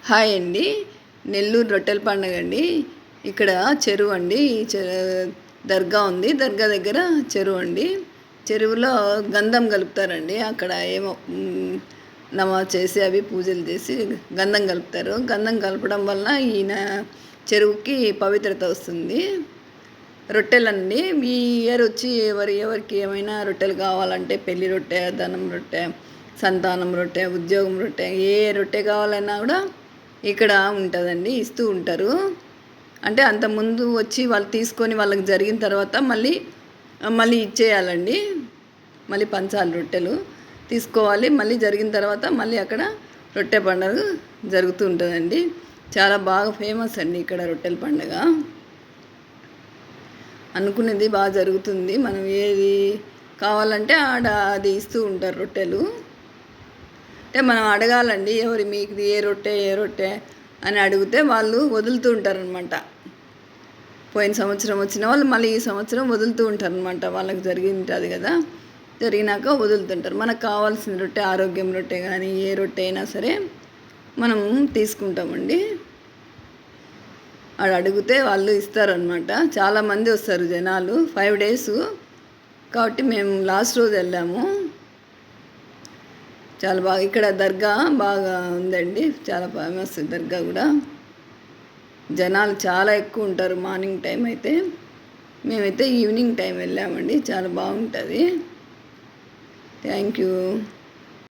Hi అండి. నెల్లూరు రొట్టెల పండుగ అండి. ఇక్కడ చెరువు అండి. దర్గా ఉంది. దర్గా దగ్గర చెరువు అండి. చెరువులో గంధం కలుపుతారండి. అక్కడ ఏమో నమాజ్ చేసి అవి పూజలు చేసి గంధం కలుపుతారు. గంధం కలపడం వల్ల ఈయన చెరువుకి పవిత్రత వస్తుంది. రొట్టెలండి ఈ ఇయర్ వచ్చి ఎవరికి ఏమైనా రొట్టెలు కావాలంటే పెళ్లి రొట్టె, ధనం రొట్టె, సంతానం రొట్టె, ఉద్యోగం రొట్టె, ఏ రొట్టె కావాలన్నా కూడా ఇక్కడ ఉంటుందండి. ఇస్తూ ఉంటారు. అంటే అంతకుముందు వచ్చి వాళ్ళు తీసుకొని వాళ్ళకి జరిగిన తర్వాత మళ్ళీ ఇచ్చేయాలండి. మళ్ళీ పంచాలి రొట్టెలు తీసుకోవాలి. మళ్ళీ జరిగిన తర్వాత మళ్ళీ అక్కడ రొట్టె పండుగ జరుగుతూ ఉంటుందండి. చాలా బాగా ఫేమస్ అండి ఇక్కడ రొట్టెల పండుగ. అనుకునేది బాగా జరుగుతుంది. మనం ఏది కావాలంటే అది ఇస్తూ ఉంటారు రొట్టెలు. అంటే మనం అడగాలండి, మీకు ఏ రొట్టె అని అడిగితే వాళ్ళు వదులుతూ ఉంటారనమాట. పోయిన సంవత్సరం వచ్చిన వాళ్ళు మళ్ళీ ఈ సంవత్సరం వదులుతూ ఉంటారనమాట. వాళ్ళకి జరిగింటుంది కదా, జరిగినాక వదులుతుంటారు. మనకు కావాల్సిన రొట్టె, ఆరోగ్యం రొట్టె కానీ ఏ రొట్టె అయినా సరే మనం తీసుకుంటామండి. వాడు అడిగితే వాళ్ళు ఇస్తారనమాట. చాలామంది వస్తారు జనాలు. 5 days కాబట్టి మేము లాస్ట్ రోజు వెళ్ళాము. చాలా బాగా ఇక్కడ దర్గా బాగా ఉందండి. చాలా ఫేమస్ దర్గా కూడా. జనాలు చాలా ఎక్కువ ఉంటారు మార్నింగ్ టైం అయితే. మేమైతే ఈవినింగ్ టైం వెళ్ళామండి. చాలా బాగుంటుంది. Thank you.